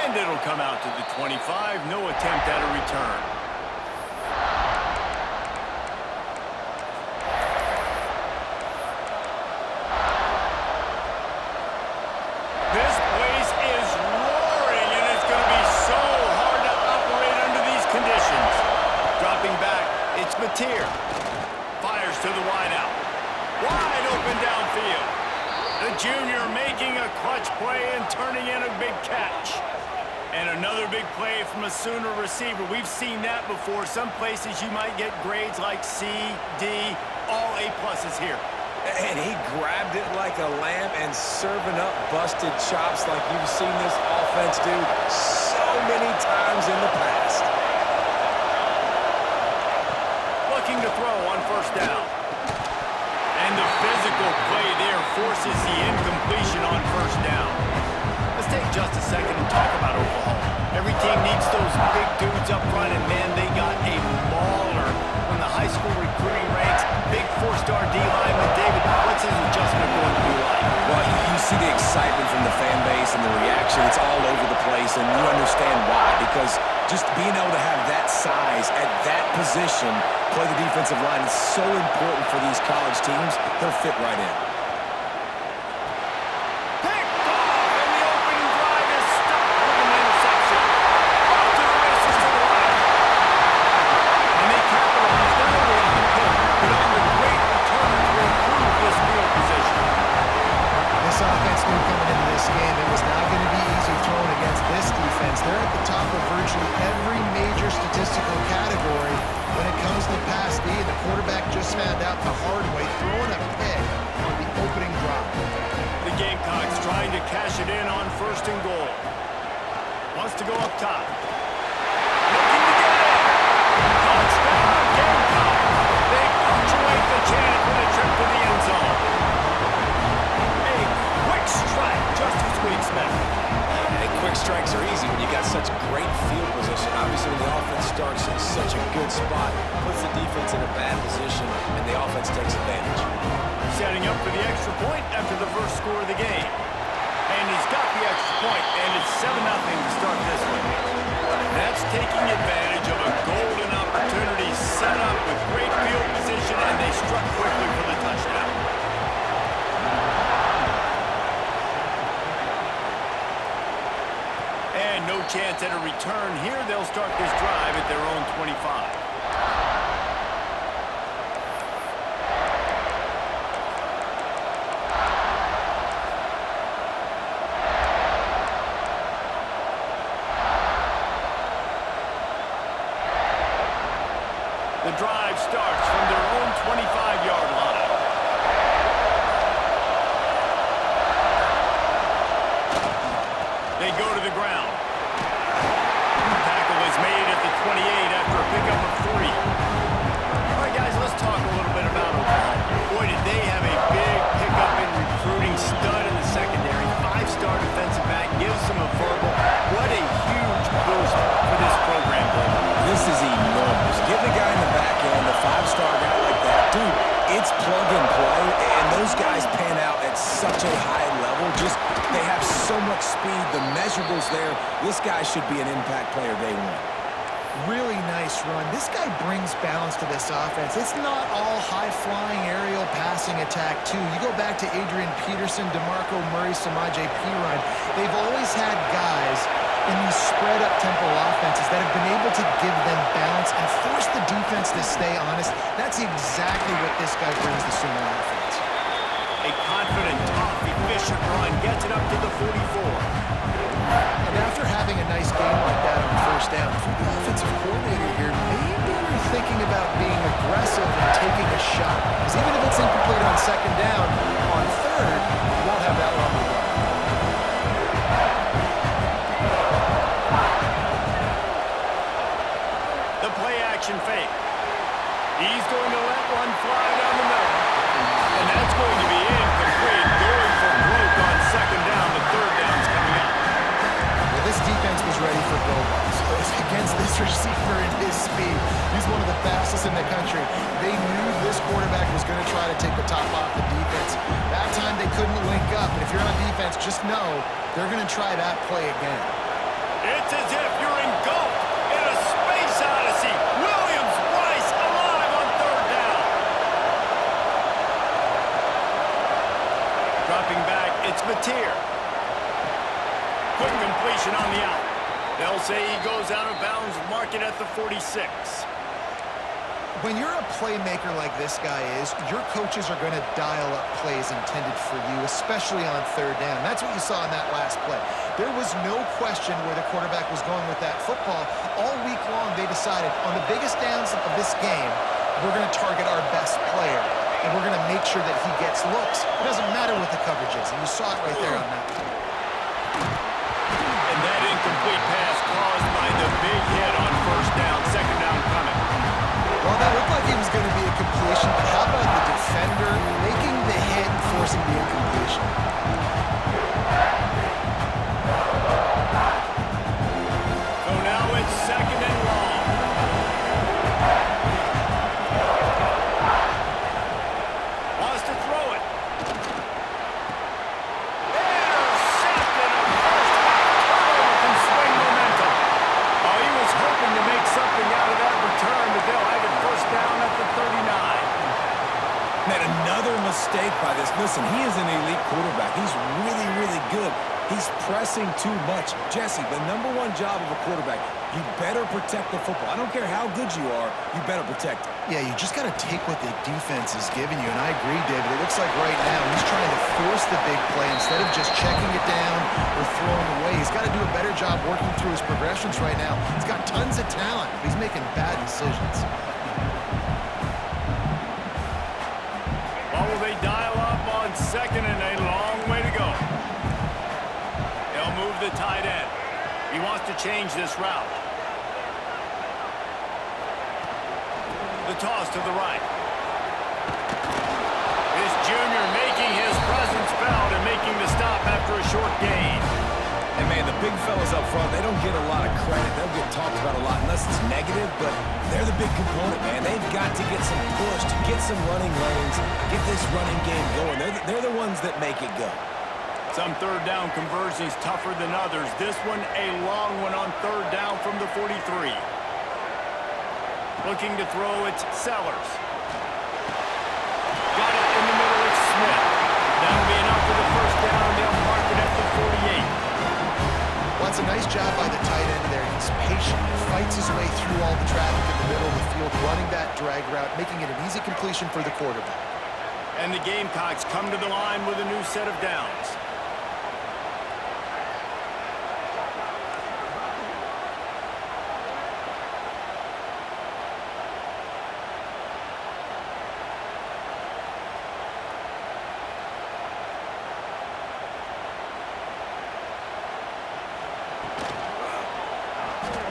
And it'll come out to the 25. No attempt at a return. This place is roaring, and it's going to be so hard to operate under these conditions. Dropping back, it's Mateer. Fires to the wideout. Wide open downfield. The junior making a clutch play and turning in a big catch. And another big play from a Sooner receiver. We've seen that before. Some places you might get grades like C, D, all A-pluses here. And he grabbed it like a lamb and serving up busted chops like you've seen this offense do so many times in the past. Looking to throw on first down. And the physical play there forces the incompletion on first down. Let's take just a second and talk about Oklahoma. Every team needs those big dudes up front, and man, they got a mauler from the high school recruiting ranks. Big four-star D-lineman. David, what's his adjustment going to be like? Well, you see the excitement from the fan base and the reaction. It's all over the place, and you understand why. Because just being able to have that size at that position, play the defensive line, is so important for these college teams. They'll fit right in. They're at the top of virtually every major statistical category when it comes to pass D. The quarterback just found out the hard way, throwing a pick on the opening drop. The Gamecocks trying to cash it in on first and goal. Wants to go up top. Looking to get it. Touchdown, Gamecocks. They punctuate the chance with a trip to the end zone. A quick strike, just as we expected. Quick strikes are easy when you got such great field position. Obviously, when the offense starts in such a good spot, puts the defense in a bad position, and the offense takes advantage. Setting up for the extra point after the first score of the game. And he's got the extra point, and it's 7-0 to start this one. That's taking advantage of a golden opportunity set up with great field position, and they struck quickly for the touchdown. And no chance at a return here. They'll start this drive at their own 25. The drive starts from their own 25-yard line. They go to the ground. Tackle is made at the 28 after a pickup of 3. All right, guys, let's talk a little bit about Oklahoma. Boy, did they have a big pickup in recruiting. Stud in the secondary. 5-star defensive back. Gives them a verbal. What a huge boost for this program, Bill. This is enormous. Getting a guy in the back end, a 5-star guy like that, dude, it's plug and play, and those guys pan out at such a high level. Just, they have so much speed. The measurables there. This guy should be an impact player day one. Really nice run. This guy brings balance to this offense. It's not all high-flying aerial passing attack, too. You go back to Adrian Peterson, DeMarco Murray, Samaje Perine. They've always had guys in these spread-up tempo offenses that have been able to give them balance and force the defense to stay honest. That's exactly what this guy brings the Sooner offense. A confident, tough, efficient run gets it up to the 44. And after having a nice game like that on first down, for the offensive coordinator here, maybe you're thinking about being aggressive and taking a shot. Because even if it's incomplete on second down, on third, you won't have that long to go. The play-action fake. He's going to let one fly down the middle. And that's going to be incomplete. Going for broke on second down. The third down's coming up. Well, this defense was ready for go-balls. Against this receiver and his speed, he's one of the fastest in the country. They knew this quarterback was going to try to take the top off the defense. That time they couldn't link up. And if you're on defense, just know they're going to try that play again. It's as if you're engulfed in a space odyssey. Williams-Brice alive on third down. Dropping back, it's Mateer. Quick completion on the out. They'll say he goes out of bounds, mark it at the 46. When you're a playmaker like this guy is, your coaches are going to dial up plays intended for you, especially on third down. That's what you saw in that last play. There was no question where the quarterback was going with that football. All week long, they decided on the biggest downs of this game, we're going to target our best player, and we're going to make sure that he gets looks. It doesn't matter what the coverage is, and you saw it right there on that play. And that incomplete pass caused by the big hit on first down, second down coming. Well, that looked like it was going to be a completion, but how about the defender making the hit and forcing the incompletion? So now it's second and long. Wants to throw it. Intercepted. A first half can swing momentum. Oh, he was hoping to make something out of that return, but they'll have it first down at the 39. Man, another mistake by this. Listen, he is an elite quarterback. He's really, really good. He's pressing too much. Jesse, the number one job of a quarterback, you better protect the football. I don't care how good you are, you better protect it. Yeah, you just got to take what the defense is giving you, and I agree, David. It looks like right now he's trying to force the big play instead of just checking it down or throwing away. He's got to do a better job working through his progressions right now. He's got tons of talent, but he's making bad decisions. Well, will they dial up on second and a long way to go? They'll move the tight end. He wants to change this route. The toss to the right. This junior making his presence felt and making the stop after a short gain. And, man, the big fellas up front, they don't get a lot of credit. They'll get talked about a lot unless it's negative, but they're the big component, man. They've got to get some push, to get some running lanes, get this running game going. They're the ones that make it go. Some third down conversions tougher than others. This one, a long one on third down from the 43. Looking to throw, it's Sellers. Got it in the middle, it's Smith. That'll be enough for the first down. They'll mark it at the 48. Well, it's a nice job by the tight end there. He's patient. He fights his way through all the traffic in the middle of the field, running that drag route, making it an easy completion for the quarterback. And the Gamecocks come to the line with a new set of downs.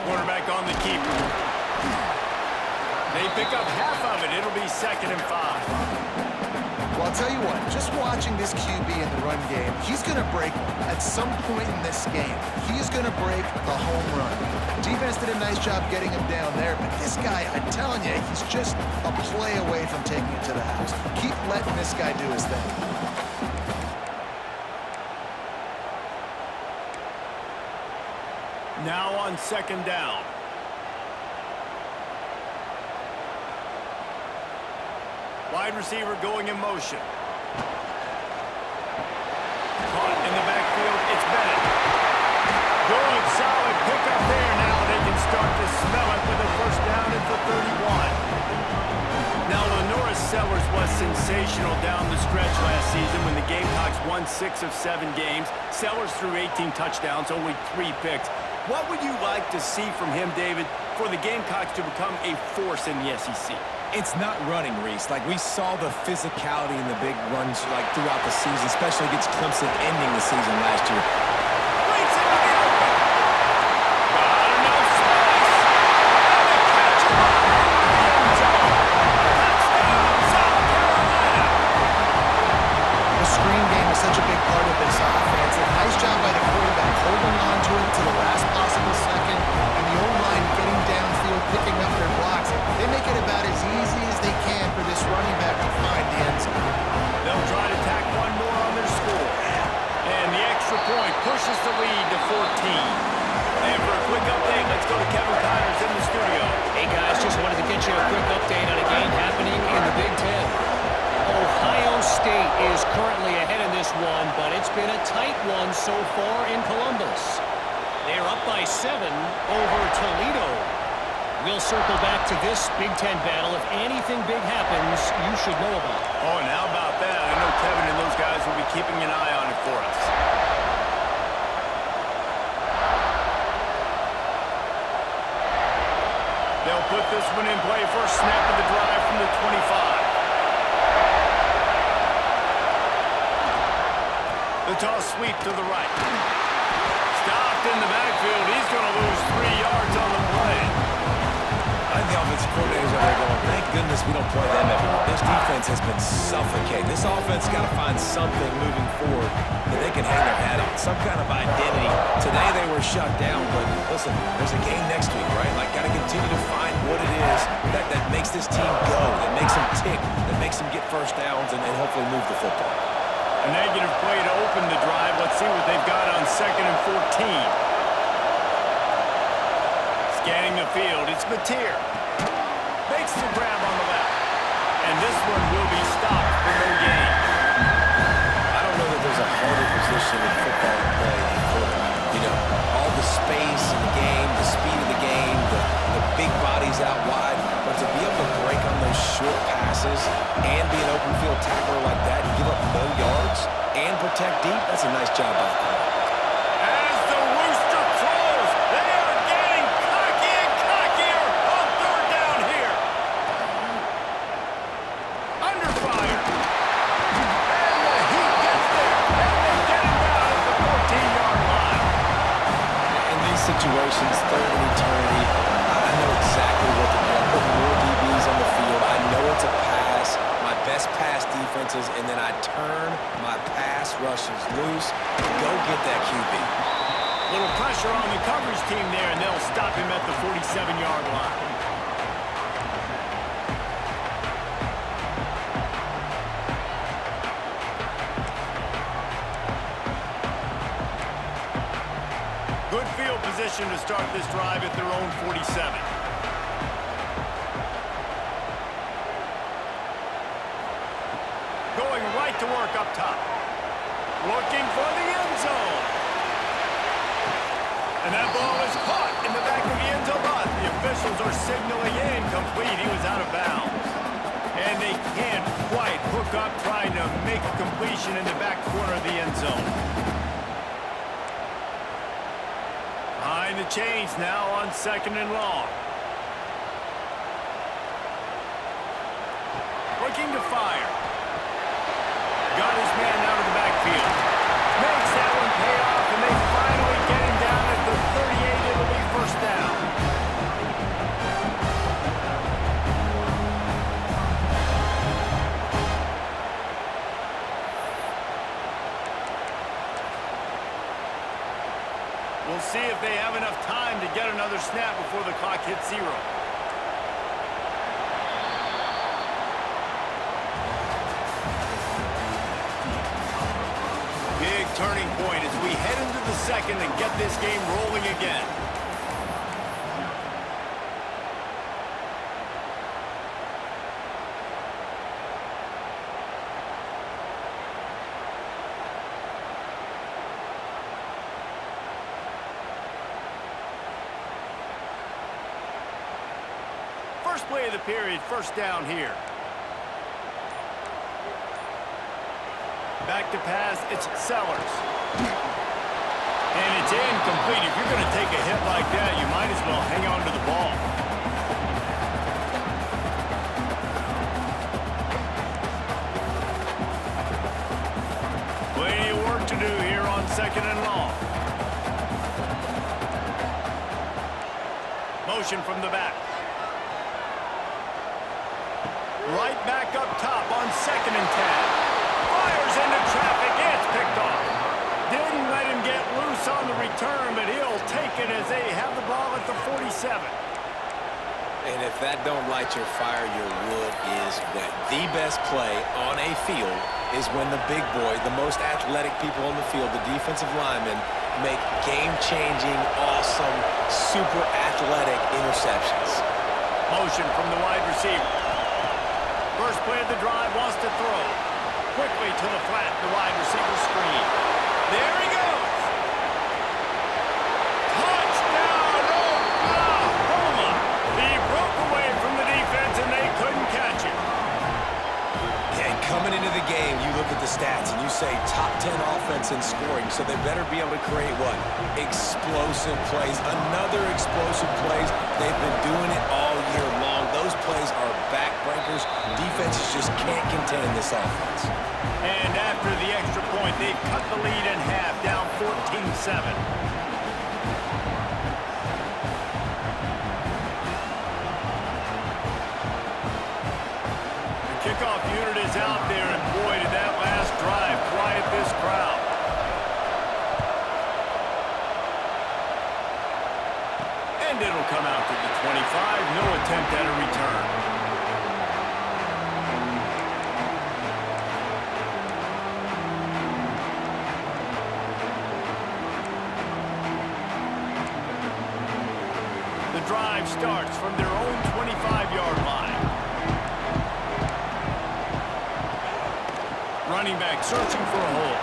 Quarterback on the keeper. They pick up half of it. It'll be second and 5. Well, I'll tell you what, just watching this QB in the run game, he's going to break at some point in this game. He's going to break the home run. Defense did a nice job getting him down there, but this guy, I'm telling you, he's just a play away from taking it to the house. Keep letting this guy do his thing. Now on second down. Wide receiver going in motion. Caught in the backfield, it's Bennett. Good, solid pickup there. Now they can start to smell it with a first down at the 31. Now, Lenora Sellers was sensational down the stretch last season when the Gamecocks won 6 of 7 games. Sellers threw 18 touchdowns, only 3 picks. What would you like to see from him, David, for the Gamecocks to become a force in the SEC? It's not running, Reese. Like, we saw the physicality in the big runs like throughout the season, especially against Clemson ending the season last year. Breaks into the open. Got enough space. And the catch around the end zone. Touchdown, South Carolina. The screen game is such a big part of this offense. A nice job by the quarterback holding on to it to the last possible second, and the O-line getting downfield, picking up their blocks. They make it about as easy as they can for this running back to find the end zone. They'll try to tack one more on their score. And the extra point pushes so far in Columbus. They're up by 7 over Toledo. We'll circle back to this Big Ten battle. If anything big happens, you should know about it. Oh, and how about that? I know Kevin and those guys will be keeping an eye on it for us. They'll put this one in play. First snap of the drive from the 25. The toss sweep to the right. Stopped in the backfield. He's going to lose 3 yards on the play. I think the offensive coordinators are there going, thank goodness we don't play them everywhere. This defense has been suffocating. This offense got to find something moving forward that they can hang their hat on, some kind of identity. Today they were shut down, but listen, there's a game next week, right? Like, got to continue to find what it is that makes this team go, that makes them tick, that makes them get first downs and hopefully move the football. A negative play to open the drive. Let's see what they've got on 2nd and 14. Scanning the field, it's Mateer. Makes the grab on the left. And this one will be stopped for no gain. I don't know that there's a harder position in football to play than quarterback. You know, all the space in the game, the speed of the game, the big bodies out wide. But to be able to break on those short passes and be an open field tackler like that and give up no yards and protect deep, that's a nice job by the player. As the rooster crows, they are getting cocky and cockier on 3rd down here. Under fire. And the heat gets there. And they get him down at the 14-yard line. In these situations, 3rd and eternity, I know exactly what to do. I put more DBs on the field. I know it's a pass, my best pass defenses, and then I turn my pass rushes loose and go get that QB. Little pressure on the coverage team there, and they'll stop him at the 47-yard line. Good field position to start this drive at their own 47. Going right to work up top. Looking for the end zone. And that ball is caught in the back of the end zone. But the officials are signaling incomplete. He was out of bounds. And they can't quite hook up trying to make a completion in the back corner of the end zone. Behind the chains now on 2nd and long. Looking to fire. Got his man out of the backfield. Makes that one pay off, and they finally get him down at the 38. It'll be first down. We'll see if they have enough time to get another snap before the clock hits 0. Big turning point as we head into the 2nd and get this game rolling again. First play of the period, first down here. Back to pass, it's Sellers. And it's incomplete. If you're going to take a hit like that, you might as well hang on to the ball. Plenty of work to do here on 2nd and long. Motion from the back. Right back up top on 2nd and 10. Fires into traffic. It's picked off. Didn't let him get loose on the return, but he'll take it as they have the ball at the 47. And if that don't light your fire, your wood is wet. The best play on a field is when the big boy, the most athletic people on the field, the defensive linemen, make game-changing, awesome, super athletic interceptions. Motion from the wide receiver. First play of the drive, wants to throw. Quickly to the flat, the wide receiver screen. There he goes. offense and scoring, so they better be able to create what? Explosive plays. Another explosive plays. They've been doing it all year long. Those plays are backbreakers. Defenses just can't contain this offense. And after the extra point, they've cut the lead in half, down 14-7. Kickoff unit is out there, and boy, did that last drive quiet this crowd. And it'll come out to the 25. No attempt at a return. The drive starts from their own 25-yard line. Running back searching for a hole.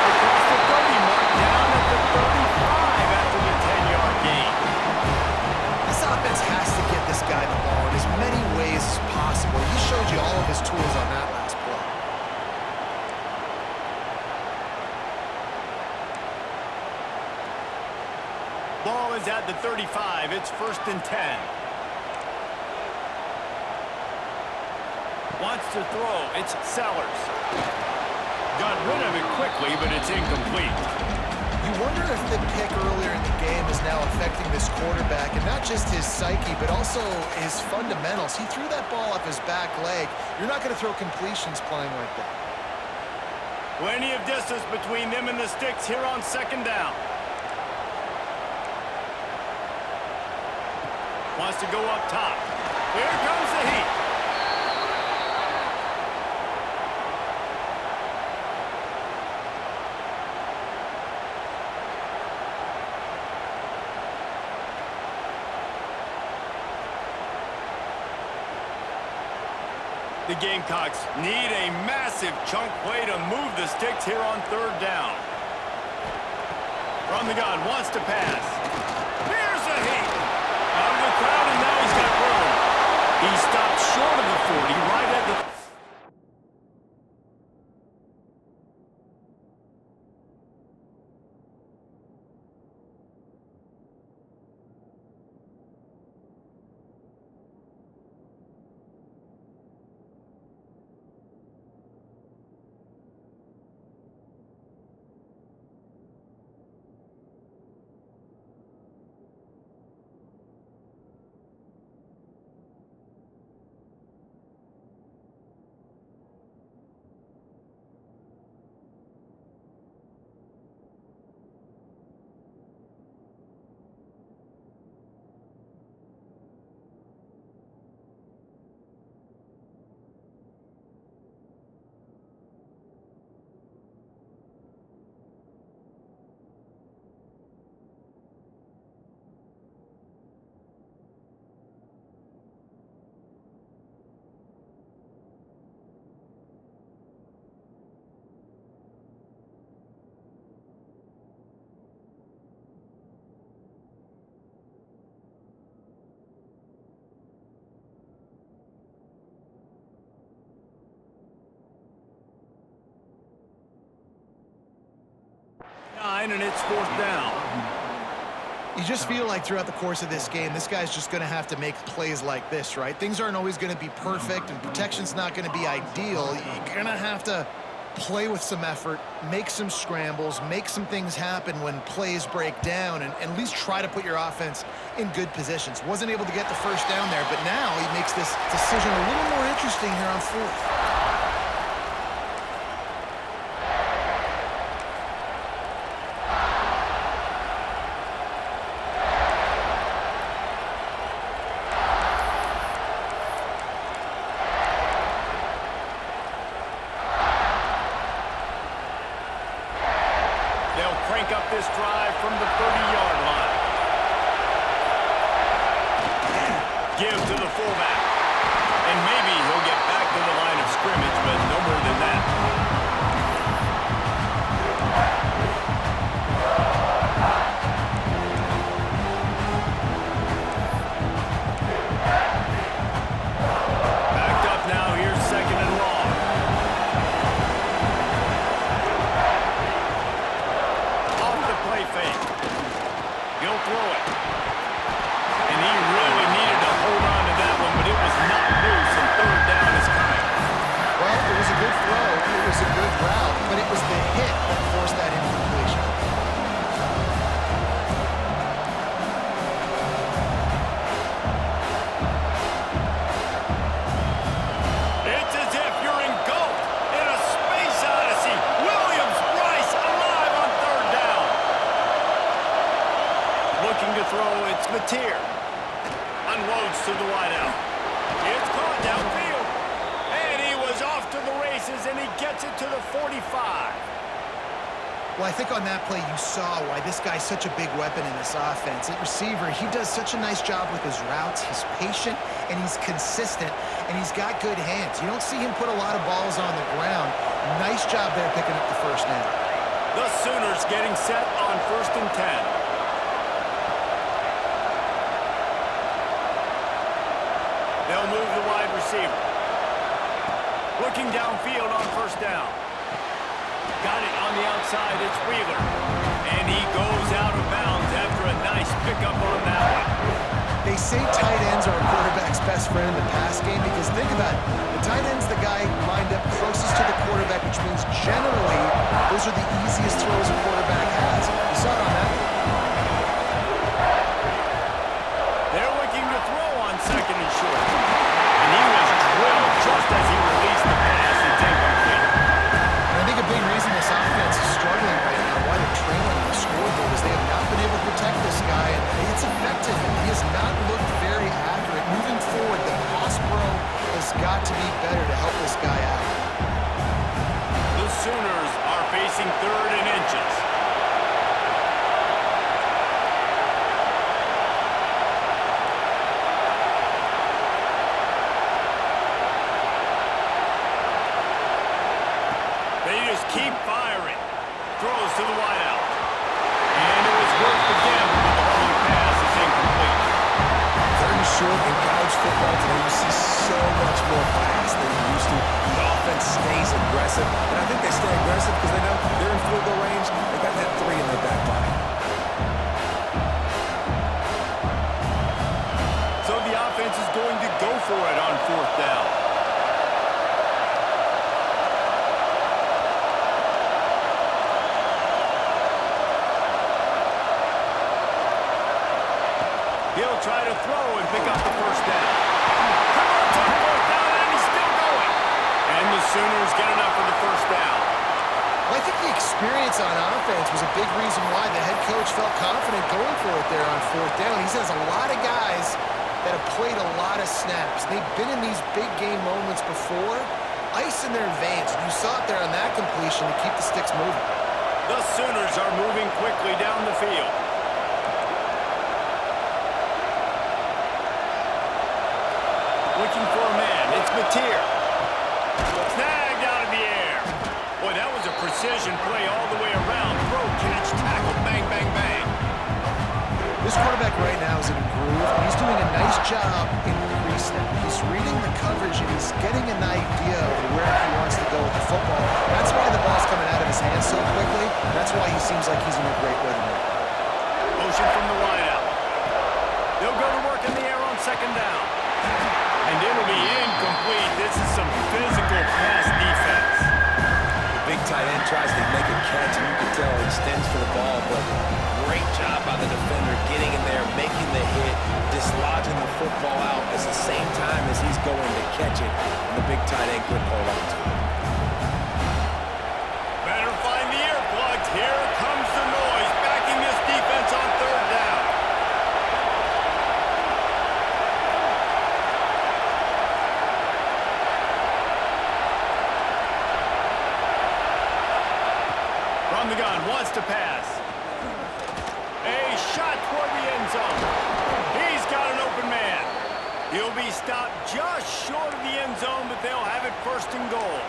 Across the 30 mark, down at the 35 after the 10-yard gain. This offense has to get this guy the ball in as many ways as possible. He showed you all of his tools on that last play. Ball is at the 35. It's 1st and 10. Wants to throw. It's Sellers. Got rid of it quickly, but it's incomplete. You wonder if the pick earlier in the game is now affecting this quarterback, and not just his psyche, but also his fundamentals. He threw that ball up his back leg. You're not going to throw completions playing like that. Plenty of distance between them and the sticks here on 2nd down. Wants to go up top. Here comes the heat. The Gamecocks need a massive chunk play to move the sticks here on 3rd down. From the gun, wants to pass. Here's the heat. Out of the crowd, and now he's got room. He stopped short of the 40, right at the... And it's 4th down. You just feel like throughout the course of this game, this guy's just going to have to make plays like this, right? Things aren't always going to be perfect, and protection's not going to be ideal. You're going to have to play with some effort, make some scrambles, make some things happen when plays break down, and at least try to put your offense in good positions. Wasn't able to get the 1st down there, but now he makes this decision a little more interesting here on 4th. Crank up this drive from the 30-yard line. Give to the fullback. And maybe he'll get back to the line of scrimmage, but no more than that. Backed up now. Here's 2nd and long. throw it. And he really needed to hold on to that one, but it was not loose, and third down is coming. Well, it was a good throw. It was a good route, but it was the hit that forced that incompletion. It's as if you're engulfed in a space odyssey. Williams-Brice alive on third down. Looking to throw, it's Mateer. Unloads to the wideout. It's caught downfield. And he was off to the races, and he gets it to the 45. Well, I think on that play you saw why this guy's such a big weapon in this offense. At receiver, he does such a nice job with his routes. He's patient, and he's consistent, and he's got good hands. You don't see him put a lot of balls on the ground. Nice job there picking up the first down. The Sooners getting set on 1st and 10. They'll move the wide receiver. Looking downfield on 1st down. Got it on the outside, it's Wheeler. And he goes out of bounds after a nice pickup on that one. They say tight ends are a quarterback's best friend in the pass game because think about it. The tight end's the guy lined up closest to the quarterback, which means generally those are the easiest throws a quarterback has. You saw it on that one. They're looking to throw on 2nd and short. And he was drilled just as he released the pass. It's incomplete. I think a big reason this offense is struggling right now, why they're trailing on the scoreboard, is they have not been able to protect this guy, and it's affected him. He has not looked very accurate. Moving forward, the pass pro has got to be better to help this guy out. The Sooners are facing 3rd and inches. They just keep firing. Throws to the wideout. And it was worth the gamble, but the long pass is incomplete. 3rd and short in college football today, you see so much more pass than you used to. The offense stays aggressive, and I think they stay aggressive because they know they're in field goal range. They got that 3 in their back pocket. So the offense is going to go for it on 4th down. He'll try to throw and pick up the 1st down. Converts on 4th down, and he's still going. And the Sooners get enough for the 1st down. Well, I think the experience on offense was a big reason why the head coach felt confident going for it there on 4th down. He says a lot of guys that have played a lot of snaps. They've been in these big game moments before. Ice in their veins. You saw it there on that completion to keep the sticks moving. The Sooners are moving quickly down the field. Looking for a man. It's Mateer. Snagged out of the air. Boy, that was a precision play all the way around. Throw, catch, tackle, bang, bang, bang. This quarterback right now is in a groove, and he's doing a nice job in pre-snap. He's reading the coverage, and he's getting an idea of where he wants to go with the football. That's why the ball's coming out of his hands so quickly. That's why he seems like he's in a great rhythm. Motion from the wideout. They'll go to work in the air on 2nd down. And it'll be incomplete. This is some physical pass defense. The big tight end tries to make a catch, and you can tell he extends for the ball, but great job by the defender getting in there, making the hit, dislodging the football out at the same time as he's going to catch it, and the big tight end couldn't hold on to it. Better find the earplugs. Here comes the noise, backing this defense on 3rd down. From the gun, wants to pass. A shot toward the end zone. He's got an open man. He'll be stopped just short of the end zone, but they'll have it 1st and goal.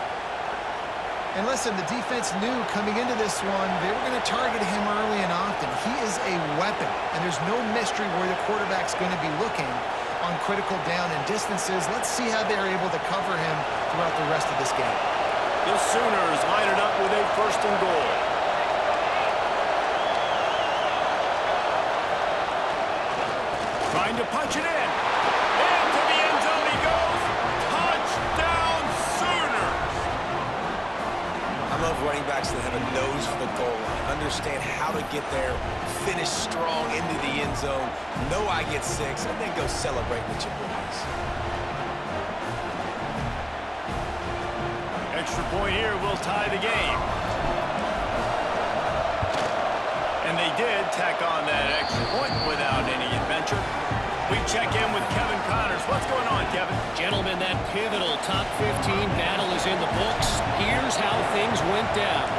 And listen, the defense knew coming into this one, they were going to target him early and often. He is a weapon, and there's no mystery where the quarterback's going to be looking on critical down and distances. Let's see how they're able to cover him throughout the rest of this game. The Sooners line it up with a 1st and goal. Trying to punch it in. Into the end zone he goes. Touchdown Sooners. I love running backs that have a nose for the goal line, understand how to get there, finish strong into the end zone, know I get 6, and then go celebrate with your boys. Extra point here will tie the game. And they did tack on that extra point without any adventure. We check in with Kevin Connors. What's going on, Kevin? Gentlemen, that pivotal top 15 battle is in the books. Here's how things went down.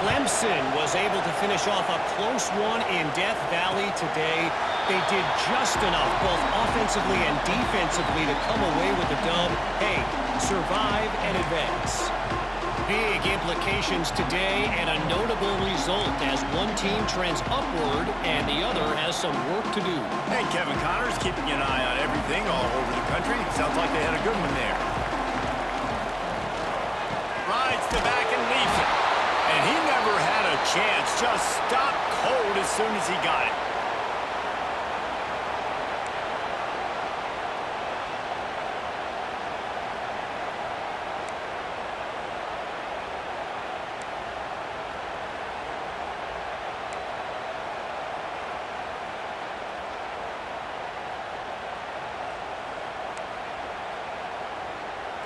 Clemson was able to finish off a close one in Death Valley today. They did just enough, both offensively and defensively, to come away with the dub. Hey, survive and advance. Big implications today and a notable result as one team trends upward and the other has some work to do. Hey, Kevin Connors, keeping an eye on everything all over the country. Sounds like they had a good one there. Rides to back and leaves it. And he never had a chance. Just stopped cold as soon as he got it.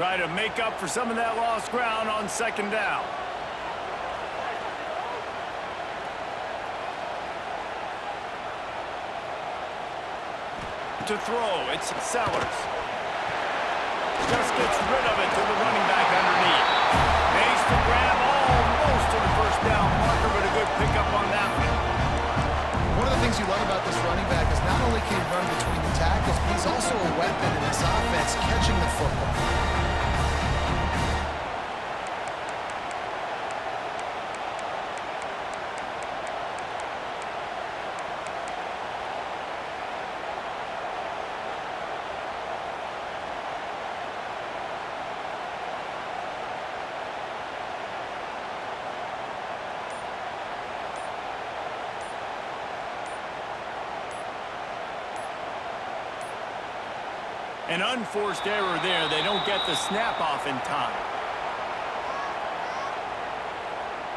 Try to make up for some of that lost ground on second down. To throw, it's Sellers. Just gets rid of it to the running back underneath. Makes the grab almost to the first down marker, but a good pickup on that one. One of the things you love about this running back is not only can he run between the tackles, but he's also a weapon in this offense catching the football. An unforced error there. They don't get the snap off in time.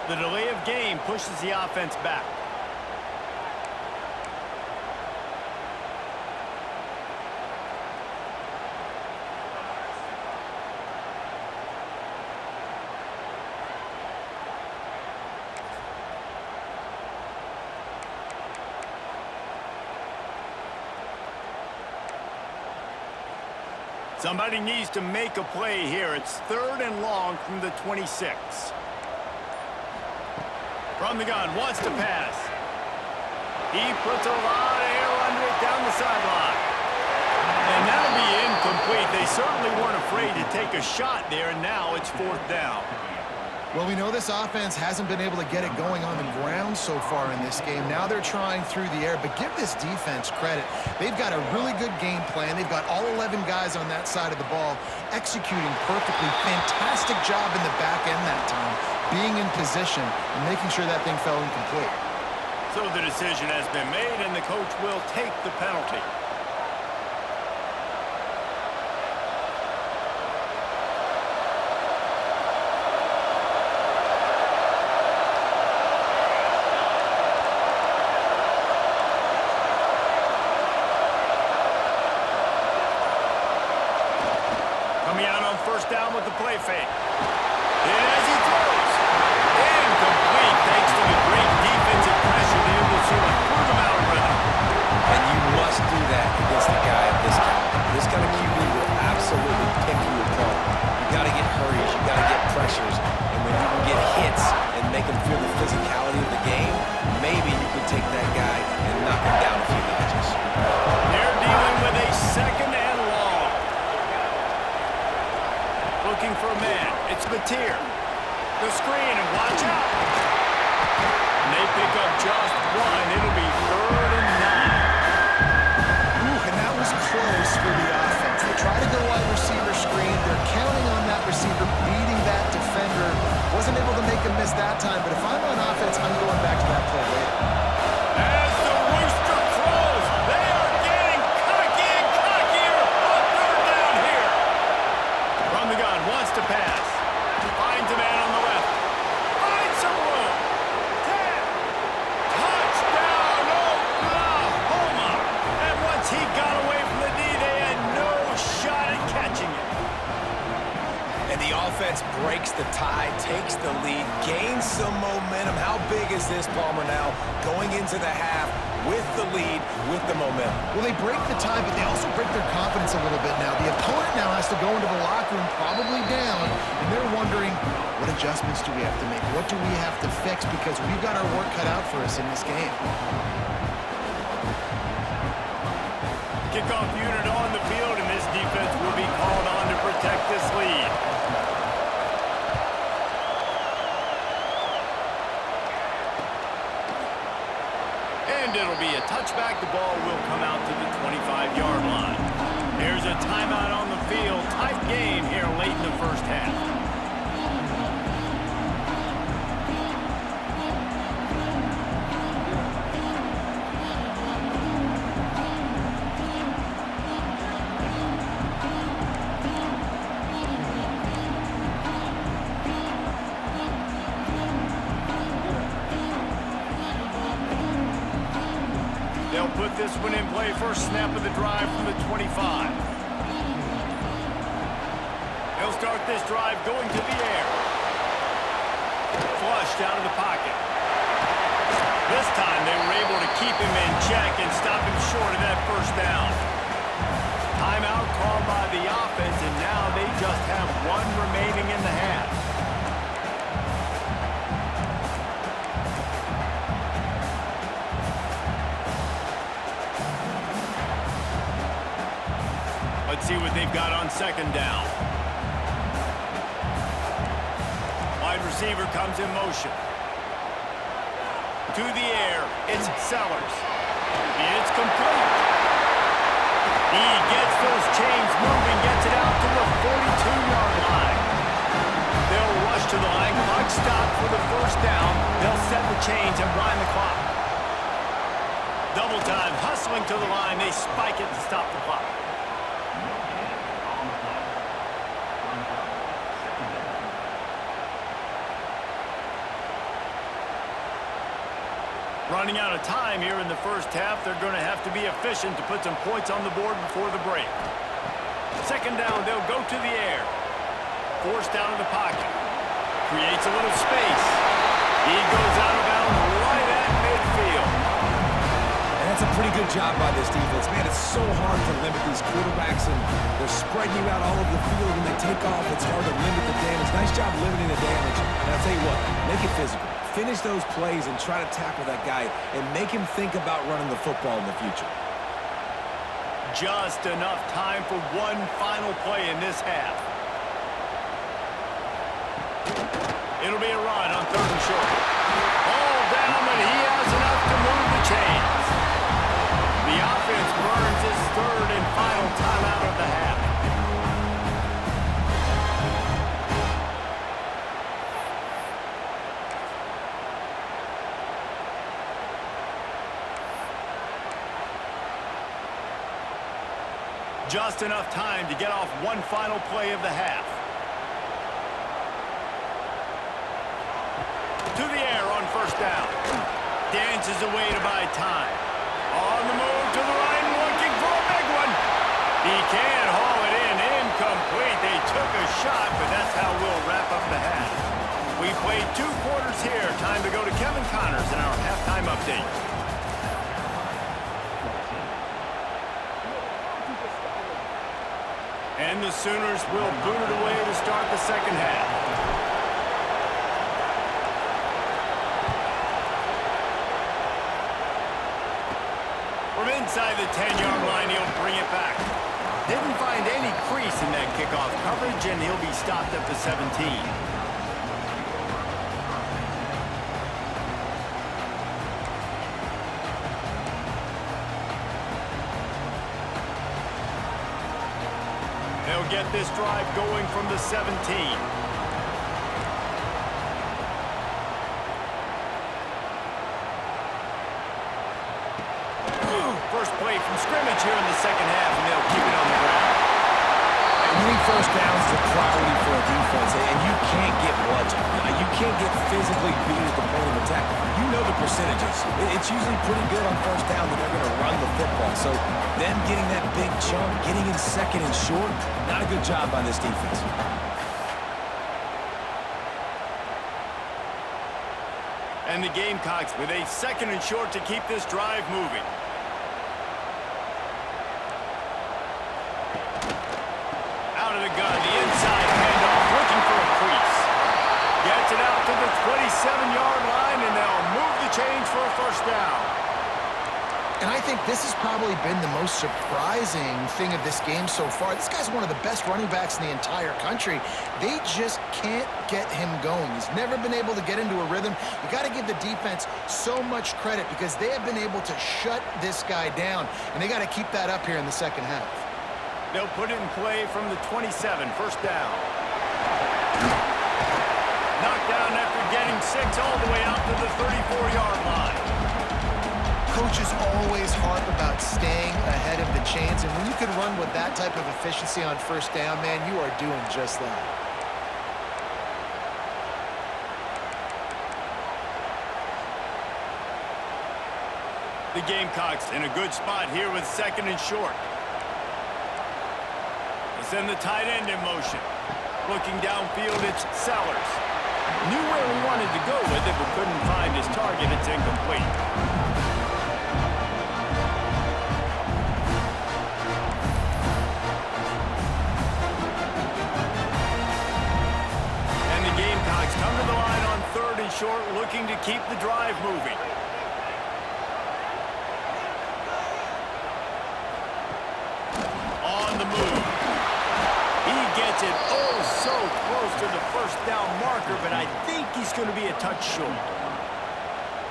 The delay of game pushes the offense back. Somebody needs to make a play here. It's 3rd and long from the 26. From the gun, wants to pass. He puts a lot of air under it down the sideline. And that'll be incomplete. They certainly weren't afraid to take a shot there, and now it's 4th down. Well, we know this offense hasn't been able to get it going on the ground so far in this game. Now they're trying through the air, but give this defense credit. They've got a really good game plan. They've got all 11 guys on that side of the ball executing perfectly. Fantastic job in the back end that time, being in position and making sure that thing fell incomplete. So the decision has been made, and the coach will take the penalty. Coming out on 1st down with the play fake. And as he throws, incomplete thanks to the great defensive pressure. They able to sort of put him out of rhythm. And you must do that against a guy of this caliber. This kind of QB will absolutely pick you apart. You got to get hurries, you got to get pressures, and when you can get hits and make them feel the physicality of the game, maybe you can take that guy and knock him down a few notches. They're dealing with a 2nd and long. Looking for a man. It's Mateer. The screen, and watch out. And they pick up just one. It'll be 3rd and 9. Ooh, and that was close for the offense. They try to go wide receiver screen. They're counting on that receiver beating that defender. Wasn't able to make a miss that time, but if I'm on offense, I'm going back to that play later. As the rooster crows, they are getting the tie, takes the lead, gains some momentum. How big is this, Palmer, now going into the half with the lead, with the momentum? Well, they break the tie, but they also break their confidence a little bit now. The opponent now has to go into the locker room probably down, and they're wondering, what adjustments do we have to make? What do we have to fix? Because we've got our work cut out for us in this game. Kickoff unit on the field, and this defense will be called on to protect this lead. And it'll be a touchback. The ball will come out to the 25-yard line. There's a timeout on the field. Tight game here late in the first half. They'll put this one in play. First snap of the drive from the 25. They'll start this drive going to the air. Flushed out of the pocket. This time they were able to keep him in check and stop him short of that first down. Timeout called by the offense, and now they just have one remaining in the half. Let's see what they've got on second down. Wide receiver comes in motion. To the air, it's Sellers. It's complete. He gets those chains moving, gets it out to the 42-yard line. They'll rush to the line. Clock stopped for the first down. They'll set the chains and wind the clock. Double time, hustling to the line. They spike it to stop the clock. Running out of time here in the first half. They're going to have to be efficient to put some points on the board before the break. Second down, they'll go to the air. Forced out of the pocket. Creates a little space. He goes out of bounds right at midfield. And that's a pretty good job by this defense. Man, it's so hard to limit these quarterbacks, and they're spreading you out all over the field. When they take off, it's hard to limit the damage. Nice job limiting the damage. And I'll tell you what, make it physical. Finish those plays and try to tackle that guy and make him think about running the football in the future. Just enough time for one final play in this half. It'll be a run on third and short. All down, but he has enough to move the chains. The offense burns his third and final timeout of the half. Just enough time to get off one final play of the half. To the air on first down. Dances away to buy time. On the move to the right, looking for a big one. He can haul it in. Incomplete. They took a shot, but that's how we'll wrap up the half. We played 2 quarters here. Time to go to Kevin Connors in our halftime update. And the Sooners will boot it away to start the second half. From inside the 10-yard line, he'll bring it back. Didn't find any crease in that kickoff coverage, and he'll be stopped at the 17. They'll get this drive going from the 17. First play from scrimmage here in the second half, and they'll keep it on the ground. Winning first downs is a priority for a defense, and you can't get bludgeoned. You can't get physically beat at the point of attack. You know the percentages. It's usually pretty good on first down that they're going to run the football. So them getting that big chunk, getting in second and short, not a good job by this defense. And the Gamecocks with a 2nd and short to keep this drive moving. Out of the gun, the inside handoff, looking for a crease. Gets it out to the 27-yard line, and they'll move the chains for a first down. And I think this has probably been the most surprising thing of this game so far. This guy's one of the best running backs in the entire country. They just can't get him going. He's never been able to get into a rhythm. You got to give the defense so much credit because they have been able to shut this guy down, and they got to keep that up here in the second half. They'll put it in play from the 27, first down. Knocked down after getting 6 all the way out to the 34-yard line. Coaches always harp about staying ahead of the chains, and when you can run with that type of efficiency on first down, man, you are doing just that. The Gamecocks in a good spot here with 2nd and short. They send the tight end in motion. Looking downfield, it's Sellers. Knew where he wanted to go with it, but couldn't find his target. It's incomplete. Come to the line on 3rd and short, looking to keep the drive moving. On the move. He gets it oh so close to the first down marker, but I think he's going to be a touch short.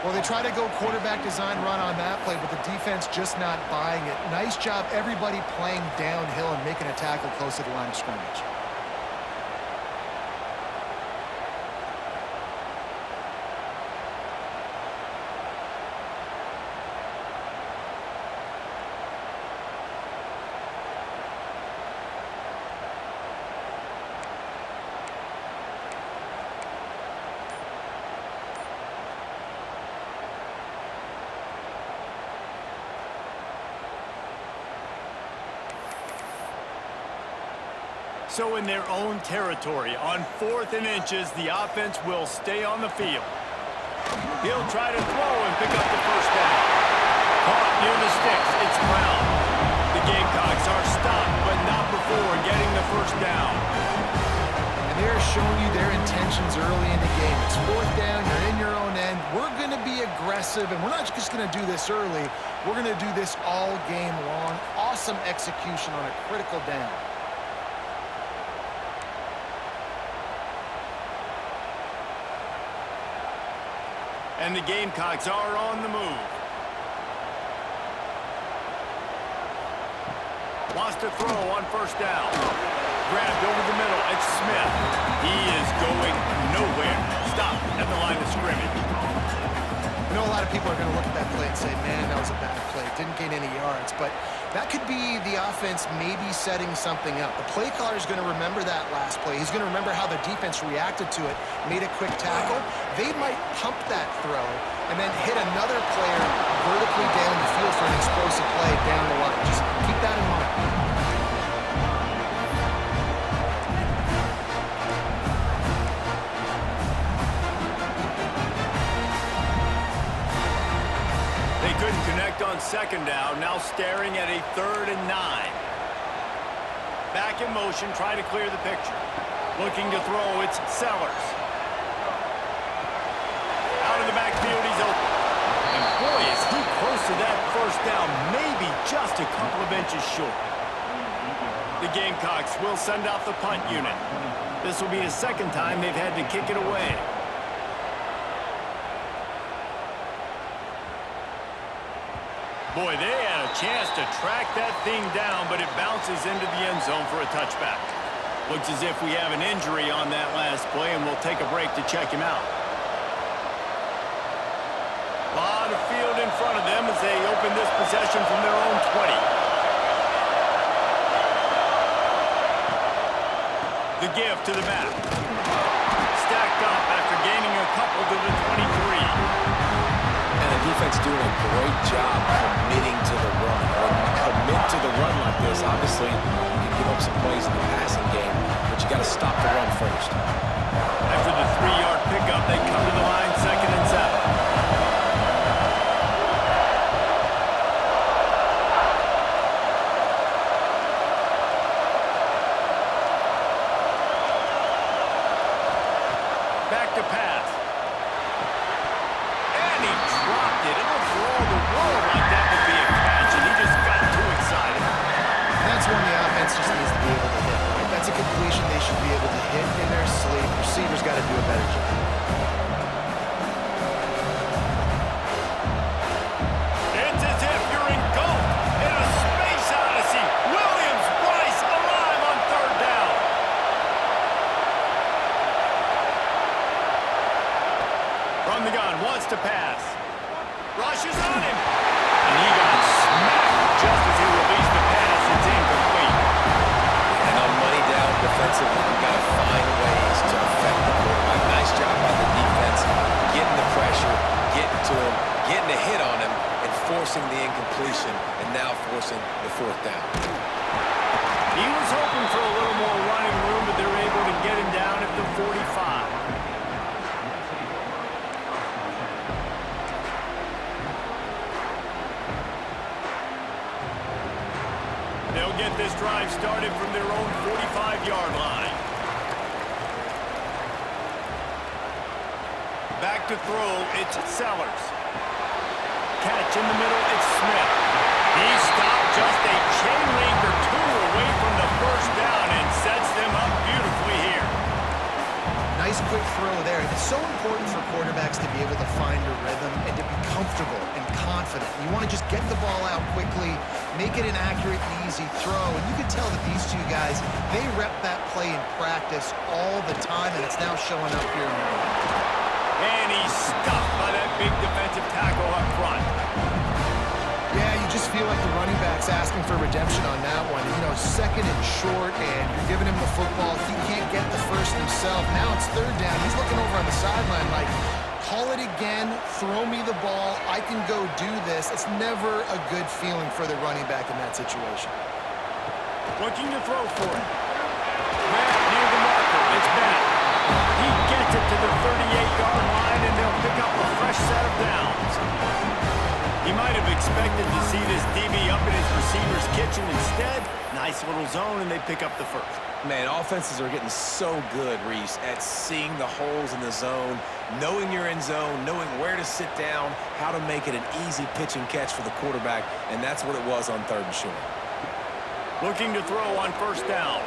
Well, they try to go quarterback design run on that play, but the defense just not buying it. Nice job, everybody playing downhill and making a tackle close to the line of scrimmage. So in their own territory, on 4th and inches, the offense will stay on the field. He'll try to throw and pick up the first down. Caught near the sticks, it's Brown. The Gamecocks are stopped, but not before getting the first down. And they're showing you their intentions early in the game. It's 4th down, you're in your own end. We're going to be aggressive, and we're not just going to do this early. We're going to do this all game long. Awesome execution on a critical down. And the Gamecocks are on the move. Wants to throw on first down. Grabbed over the middle. It's Smith. He is going nowhere. Stopped at the line of scrimmage. I know a lot of people are going to look at that play and say, man, that was a bad play. Didn't gain any yards. But that could be the offense maybe setting something up. The play caller is going to remember that last play. He's going to remember how the defense reacted to it, made a quick tackle. They might pump that throw and then hit another player vertically down the field for an explosive play down the line. Just keep that in mind. They couldn't connect on 2nd down, now staring at a 3rd and 9. Back in motion, try to clear the picture. Looking to throw, it's Sellers. Out of the backfield, he's open. And boy, is he close to that first down, maybe just a couple of inches short. The Gamecocks will send out the punt unit. This will be the 2nd time they've had to kick it away. Boy, they had a chance to track that thing down, but it bounces into the end zone for a touchback. Looks as if we have an injury on that last play, and we'll take a break to check him out. A lot of field in front of them as they open this possession from their own 20. The give to the back. Stacked up after gaining a couple to the 23. And the defense doing a great job committing to the run. When you commit to the run like this, obviously you can give up some plays in the passing game, but you got to stop the run first. After the 3-yard pickup, they come to the line 2nd and 7. interception and now forcing the 4th down. He was hoping for a little more running room, but they're able to get him down at the 45. They'll get this drive started from their own 45-yard line. Back to throw, it's Sellers. Catch in the middle, it's Smith. He stopped just a chain link or 2 away from the 1st down and sets them up beautifully here. Nice quick throw there. It's so important for quarterbacks to be able to find a rhythm and to be comfortable and confident. You want to just get the ball out quickly, make it an accurate and easy throw. And you can tell that these two guys, they rep that play in practice all the time, and it's now showing up here in the game. And he's stuffed by that big defensive tackle up front. Yeah, you just feel like the running back's asking for redemption on that one. You know, 2nd and short, and you're giving him the football. He can't get the first himself. Now it's 3rd down. He's looking over on the sideline like, call it again, throw me the ball, I can go do this. It's never a good feeling for the running back in that situation. Looking to throw for it. Back near the marker, it's Bennett. He gets it to the 38-yard line, and they'll pick up a fresh set of downs. He might have expected to see this DB up in his receiver's kitchen. Instead, nice little zone, and they pick up the 1st. Man, offenses are getting so good, Reese, at seeing the holes in the zone, knowing you're in zone, knowing where to sit down, how to make it an easy pitch and catch for the quarterback, and that's what it was on 3rd and short. Looking to throw on 1st down.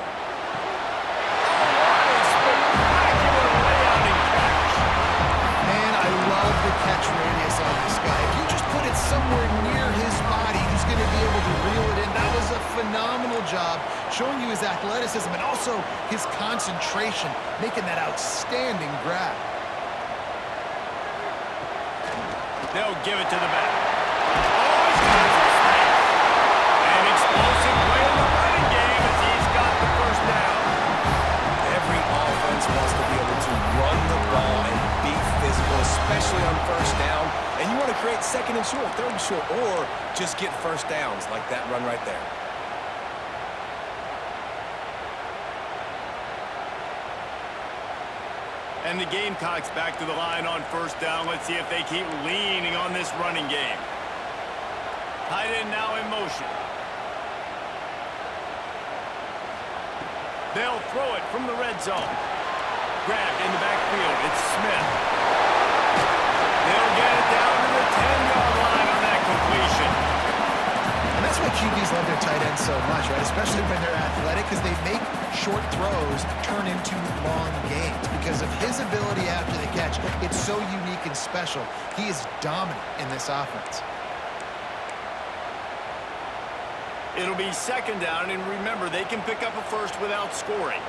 Spectacular layout and catch. Man, I love the catch radius on this guy. If you just put it somewhere near his body, he's going to be able to reel it in. That was a phenomenal job, showing you his athleticism and also his concentration, making that outstanding grab. They'll give it to the back. Oh, he's got some space. An explosive play in the running game as he's got the 1st down. Every offense wants to be able to run the ball and be physical, especially on 1st down. And you want to create 2nd and short, 3rd and short, or just get 1st downs like that run right there. And the Gamecocks back to the line on 1st down. Let's see if they keep leaning on this running game. Tight end now in motion. They'll throw it from the red zone. Grabbed in the backfield. It's Smith. They'll get it down to the 10-yard line on that completion. And that's why QBs love their tight ends so much, right? Especially when they're athletic, because they make short throws turn into long games. Because of his ability after the catch, it's so unique and special. He is dominant in this offense. It'll be 2nd down, and remember, they can pick up a 1st without scoring.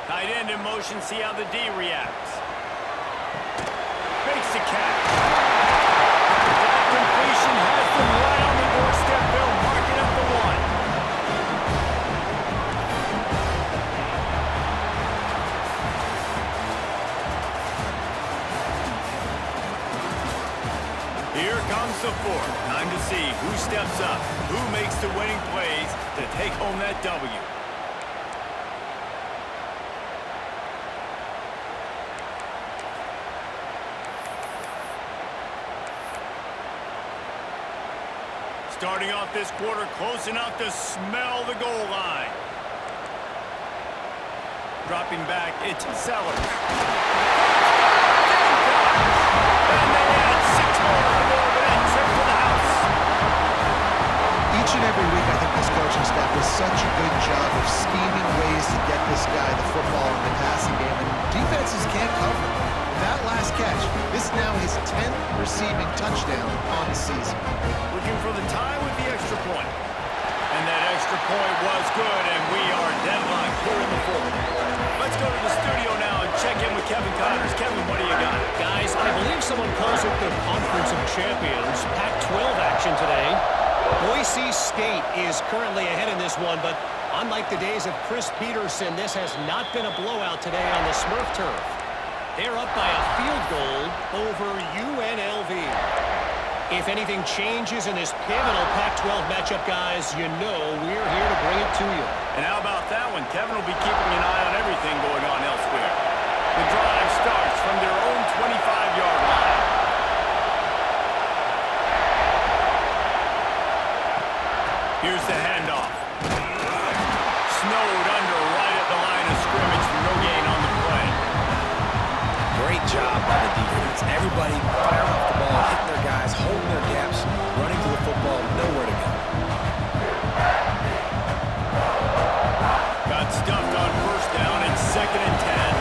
Tight end in motion, see how the D reacts. Makes the catch. That completion has them right on the doorstep. They'll mark it at the 1. Here comes the 4th. Time to see who steps up, who makes the winning plays to take home that W. Starting off this quarter close enough to smell the goal line. Dropping back, it's Sellers. And they add 6 more on the board with that trip to the house. Each and every week, I think this coaching staff does such a good job of scheming ways to get this guy the football in the passing game, and defenses can't cover it. That last catch, this is now his 10th receiving touchdown on the season. Looking for the tie with the extra point. And that extra point was good, and we are deadlocked here in the 4th. Let's go to the studio now and check in with Kevin Connors. Kevin, what do you got? Guys, I believe someone calls it the Conference of Champions. Pac-12 action today. Boise State is currently ahead in this one, but unlike the days of Chris Peterson, this has not been a blowout today on the Smurf turf. They're up by a field goal over UNLV. If anything changes in this pivotal Pac-12 matchup, guys, you know we're here to bring it to you. And how about that one? Kevin will be keeping an eye on everything going on elsewhere. The drive starts from their own 25-yard line. Here's the handoff. Snowed under right at the line of scrimmage for no gain on the play. Great job by the defense. Everybody firing off the ball, hitting their guys, holding their gaps, running to the football, nowhere to go. Got stuffed on first down. It's 2nd and 10.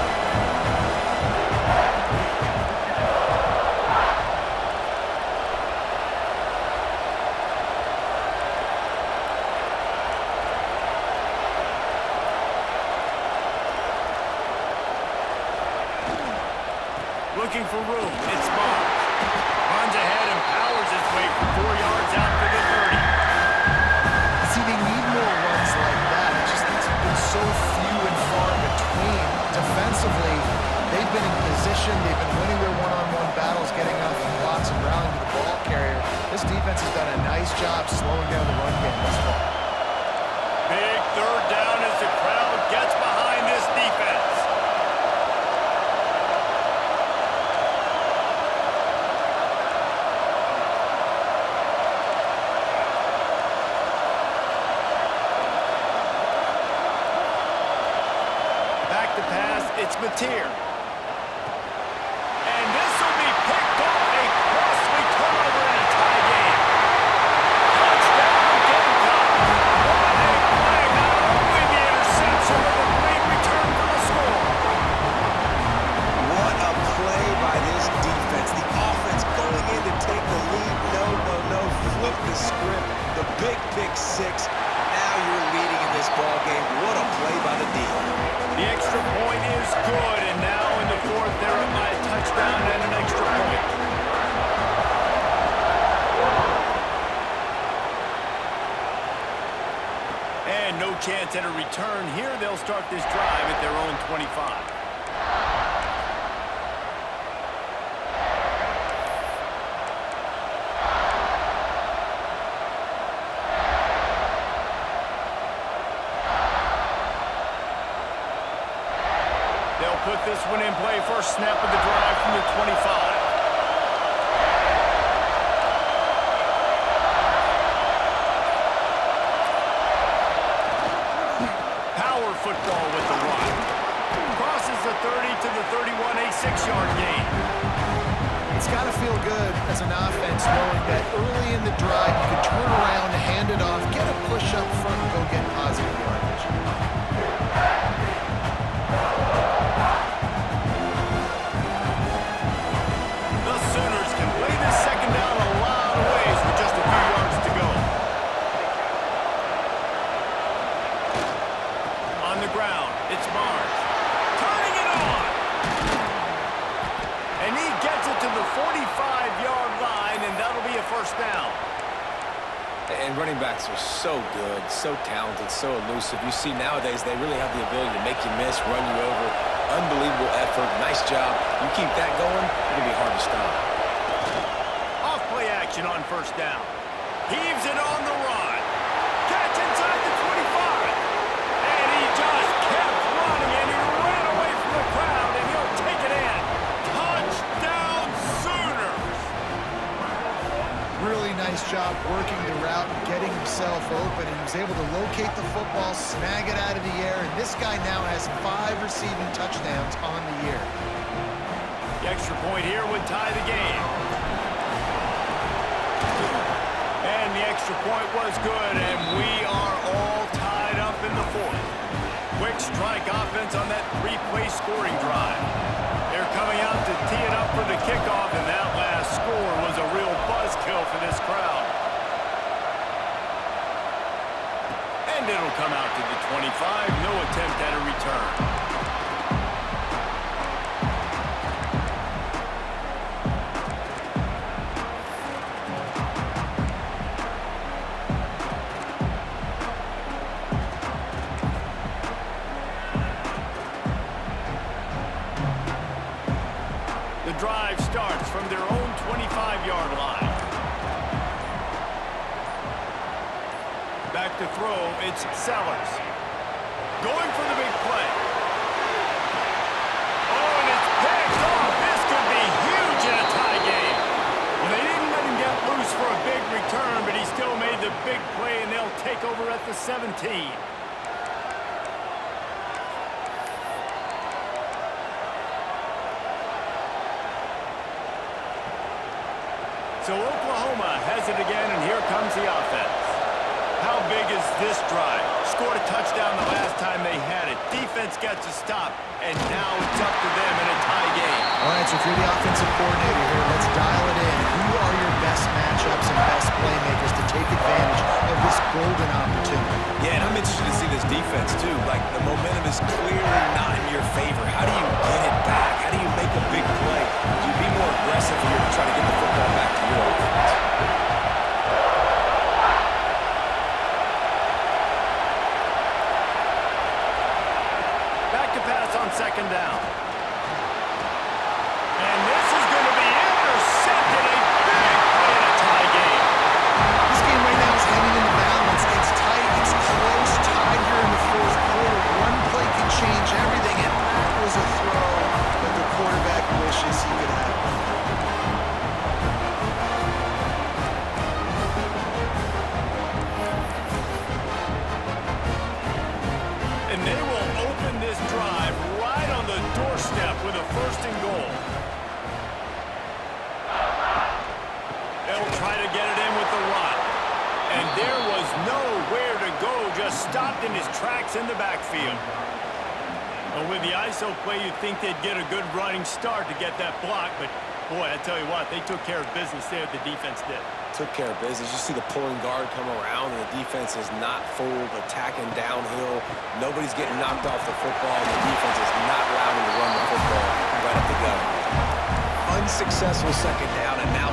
Looking for room. It's Barnes. Runs ahead and powers his way for 4 yards out to the 30. See, they need more runs like that. It's been so few and far between. Defensively, they've been in position. They've been winning their one-on-one battles, getting off lots and rallying to the ball carrier. This defense has done a nice job slowing down the run game thus far. Big 3rd down as the crowd gets behind this defense. It's Mateer. And this will be picked off. A costly turnover in a tie game. Touchdown, Gamecocks. What a play. Not only the interception, but a great return for the score. What a play by this defense. The offense going in to take the lead. No. Flip the script. The big pick six. Now you're leading in this ball game. What a play by the D. The extra point is good, and now in the 4th, they're up by a touchdown and an extra point. And no chance at a return here. They'll start this drive at their own 25. Put this one in play. First snap of the drive from the 25. Power football with the run. Crosses the 30 to the 31, a 6-yard gain. It's got to feel good as an offense knowing that early in the drive you can turn around, hand it off, get a push up front, and go get positive yardage. It's Barnes. Turning it on. And he gets it to the 45-yard line, and that'll be a first down. And running backs are so good, so talented, so elusive. You see nowadays they really have the ability to make you miss, run you over. Unbelievable effort. Nice job. You keep that going, it's going to be hard to stop. Off play action on first down. Heaves it on the run. Catch inside the 25. And he just kept running, and he ran away from the crowd, and he'll take it in. Touchdown, Sooners! Really nice job working the route and getting himself open. He was able to locate the football, snag it out of the air, and this guy now has 5 receiving touchdowns on the year. The extra point here would tie the game. And the extra point was good, and we are all tied up in the 4th. Quick strike offense on that 3-play scoring drive. They're coming out to tee it up for the kickoff, and that last score was a real buzzkill for this crowd. And it'll come out to the 25. No attempt at a return. The drive starts from their own 25-yard line. Back to throw, it's Sellers. Going for the big play. Oh, and it's picked off. This could be huge in a tie game. Well, they didn't let him get loose for a big return, but he still made the big play, and they'll take over at the 17. So Oklahoma has it again, and here comes the offense. How big is this drive? Scored a touchdown the last time they had it. Defense gets a stop, and now it's up to them in a tie game. All right, so if you're the offensive coordinator here, let's dial it in. Who are your best matchups and best playmakers to take advantage of this golden opportunity? Yeah, and I'm interested to see this defense, too. Like, the momentum is clearly not in your favor. How do you get it back? How do you make a big play? Do you be more aggressive here to try to get the football back to your offense? Back to pass on second down. And this is going to be intercepted. A big play in a tie game. This game right now is hanging in the balance. It's tight. It's close. Tied here in the fourth quarter. One play can change everything, and that was a throw that the quarterback wishes he could have. And they will open this drive right on the doorstep with a first and goal. They'll try to get it in with the run. And there was nowhere to go, just stopped in his tracks in the backfield. Well, with the ISO play, you'd think they'd get a good running start to get that block, but boy, I tell you what, they took care of business there, the defense did. Took care of business. You see the pulling guard come around, and the defense is not full, attacking downhill. Nobody's getting knocked off the football, and the defense is not allowing to run the football right up the gut. Unsuccessful second down, and now